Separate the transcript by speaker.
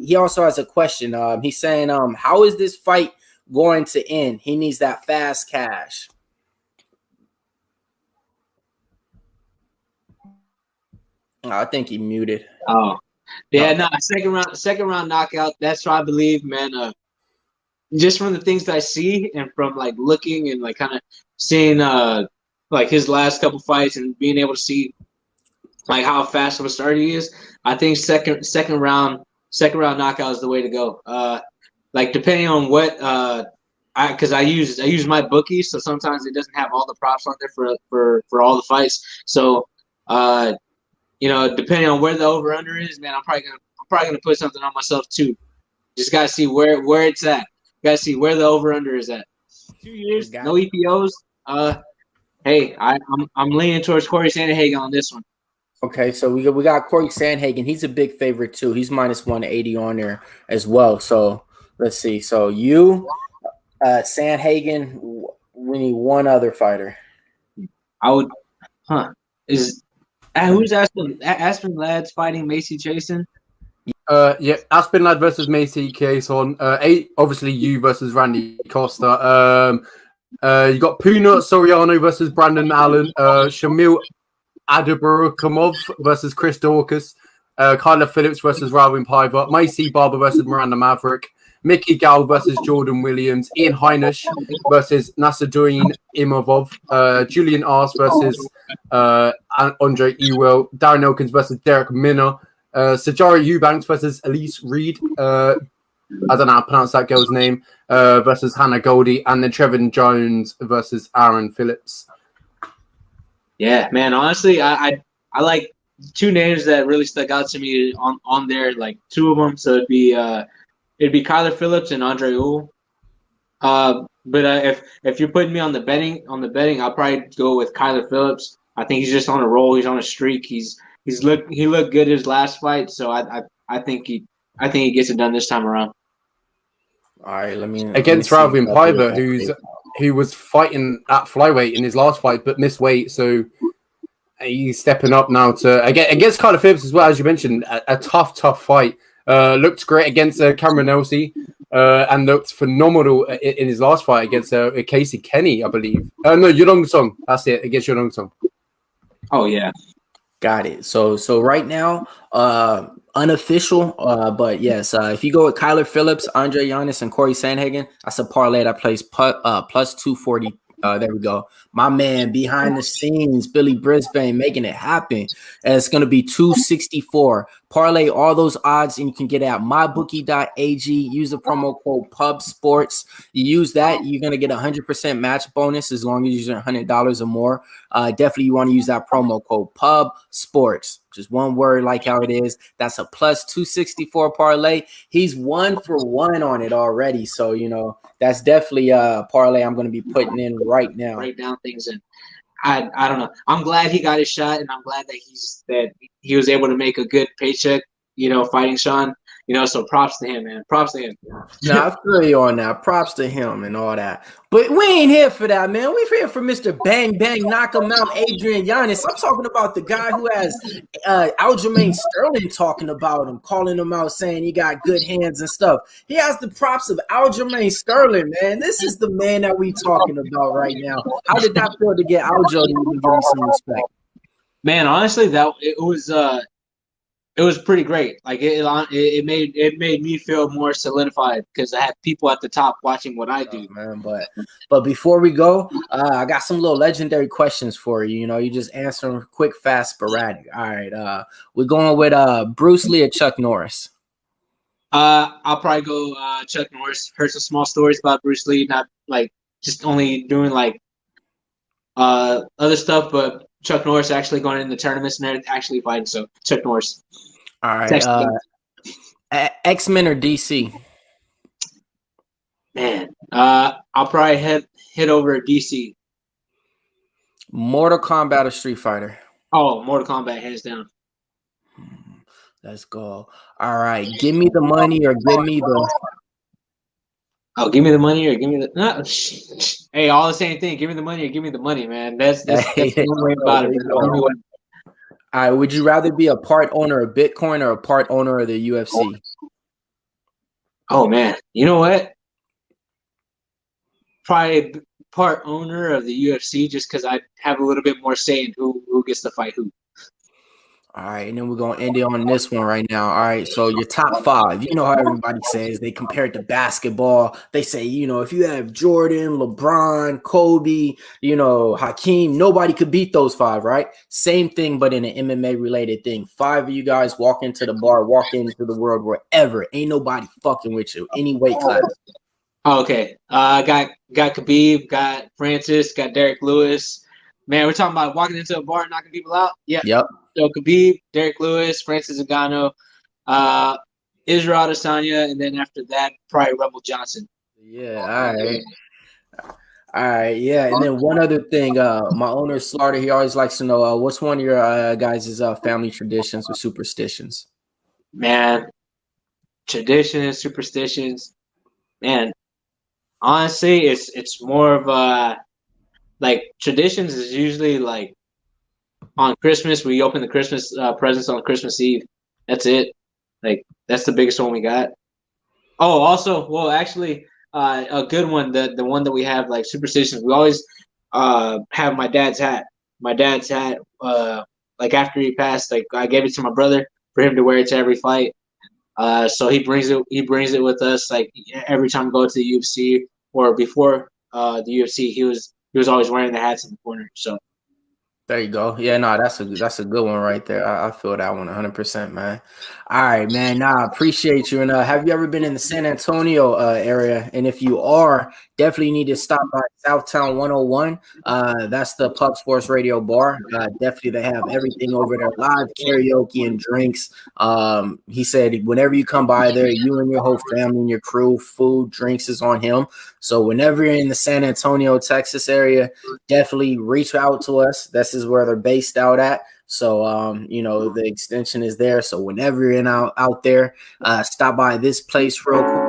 Speaker 1: He also has a question. He's saying, how is this fight going to end? He needs that fast cash. I think he muted.
Speaker 2: Oh, yeah, no, second round knockout. That's what I believe, man. Just from the things that I see and from like looking and like kind of seeing like his last couple fights and being able to see like how fast of a start he is, I think second round knockout is the way to go. Like depending on what because I use my bookie, so sometimes it doesn't have all the props on there for all the fights. So depending on where the over under is, man, I'm probably gonna put something on myself too. Just gotta see where it's at. Gotta see where the over under is at. 2 years, no EPOs. Hey, I'm leaning towards Corey Sandhagen on this one.
Speaker 1: Okay, so we got Corey Sandhagen. He's a big favorite too. He's minus 180 on there as well. So let's see. So you, Sandhagen, we need one other fighter.
Speaker 2: I would, who's Aspen Ladd's fighting Macy Jason?
Speaker 3: Yeah, Aspen Ladd versus Macy Jason. Obviously you versus Randy Costa. You got Puna Soriano versus Brandon Allen. Shamil Adaburakamov versus Chris Dawkins, Kyler Phillips versus Robin Piver, Macy Barber versus Miranda Maverick, Mickey Gall versus Jordan Williams, Ian Heinisch versus Nasruddin Imavov, Julian Ars versus Andre Ewell, Darren Elkins versus Derek Minner, Sajara Eubanks versus Elise Reed, I don't know how to pronounce that girl's name, versus Hannah Goldie, and then Trevin Jones versus Aaron Phillips.
Speaker 2: Yeah, man. Honestly, I like two names that really stuck out to me on there. Like two of them, so it'd be Kyler Phillips and Andre Ewell. But if you're putting me on the betting, I'll probably go with Kyler Phillips. I think he's just on a roll. He's on a streak. He looked good his last fight, so I think he gets it done this time around.
Speaker 1: All right,
Speaker 3: against Robin Piver, who was fighting at flyweight in his last fight but missed weight, so he's stepping up now to against Kyler Phillips as well, as you mentioned, a tough fight. Looked great against Cameron Elsey, and looked phenomenal in his last fight against Casey Kenny, I believe. No, Yulong Song. That's it, against Yulong Song.
Speaker 2: Oh yeah,
Speaker 1: got it. So right now, unofficial, but yes, if you go with Kyler Phillips, Adrian Yanez, and Corey Sandhagen, that's a parlay that plays plus 240. There we go. My man behind the scenes, Billy Brisbane, making it happen. And it's going to be 264. Parlay all those odds, and you can get it at mybookie.ag. Use the promo code PUBSports. You use that, you're going to get 100% match bonus as long as you're using $100 or more. Definitely you want to use that promo code PUBSports. Just one word, like how it is. That's a plus 264 parlay. He's 1 for 1 on it already. So, that's definitely a parlay I'm going to be putting in right now.
Speaker 2: Write down things in. I don't know. I'm glad he got his shot, and I'm glad that he was able to make a good paycheck, fighting Sean. So props to him, man. Props to him.
Speaker 1: Nah, I feel you on that. Props to him and all that. But we ain't here for that, man. We're here for Mr. Bang Bang, knock him out, Adrian Yanez. I'm talking about the guy who has Aljamain Sterling talking about him, calling him out, saying he got good hands and stuff. He has the props of Aljamain Sterling, man. This is the man that we talking about right now. How did that feel to get Aljo to even give him some respect?
Speaker 2: Man, honestly, it was pretty great. Like it made me feel more solidified because I had people at the top watching what I do.
Speaker 1: Man, but before we go, I got some little legendary questions for you. You just answer them quick, fast, sporadic. All right, we're going with Bruce Lee or Chuck Norris.
Speaker 2: I'll probably go Chuck Norris. Heard some small stories about Bruce Lee, not like just only doing like other stuff, but Chuck Norris actually going in the tournaments and actually fighting. So Chuck Norris.
Speaker 1: All right. X-Men or DC?
Speaker 2: Man, I'll probably hit over DC.
Speaker 1: Mortal Kombat or Street Fighter?
Speaker 2: Oh, Mortal Kombat, hands down.
Speaker 1: Let's go. All right. Give me the money or give me the...
Speaker 2: Oh, give me the money or give me the... No. Hey, all the same thing. Give me the money or give me the money, man. That's the only way about it. The only way.
Speaker 1: All right. Would you rather be a part owner of Bitcoin or a part owner of the UFC?
Speaker 2: Oh man, you know what? Probably part owner of the UFC, just because I have a little bit more say in who gets to fight who.
Speaker 1: All right, and then we're gonna end it on this one right now. All right, so your top five. You know how everybody says they compare it to basketball. They say, if you have Jordan, LeBron, Kobe, Hakeem, nobody could beat those five, right? Same thing, but in an MMA related thing. Five of you guys walk into the bar, walk into the world wherever. Ain't nobody fucking with you. Any weight class.
Speaker 2: Okay, got Khabib, got Francis, got Derek Lewis. Man, we're talking about walking into a bar and knocking people out. Yeah.
Speaker 1: Yep.
Speaker 2: So Khabib, Derek Lewis, Francis Ngannou, Israel Adesanya, and then after that, probably Rumble Johnson.
Speaker 1: Yeah. All right. All right, yeah, and then one other thing, my owner Slaughter, he always likes to know what's one of your guys' family traditions or superstitions.
Speaker 2: Man, traditions, superstitions, man. Honestly, it's more of like traditions is usually like on Christmas we open the Christmas presents on Christmas Eve. That's it. Like that's the biggest one we got. Oh, also, well, actually, a good one, the one that we have, like superstitions. We always have my dad's hat. My dad's hat, like after he passed, like I gave it to my brother for him to wear it to every fight. So he brings it. He brings it with us, like every time we go to the UFC or before the UFC. He was always wearing the hats in the corner. So.
Speaker 1: There you go. Yeah, no, that's a good one right there. I feel that one 100%, man. All right, man. Nah, I appreciate you. And have you ever been in the San Antonio area? And if you are, definitely need to stop by Southtown 101. That's the Pub Sports Radio bar. Definitely, they have everything over there, live karaoke and drinks. He said whenever you come by there, you and your whole family and your crew, food, drinks is on him. So whenever you're in the San Antonio, Texas area, definitely reach out to us. This is where they're based out at. So, the extension is there. So whenever you're out there, stop by this place real quick.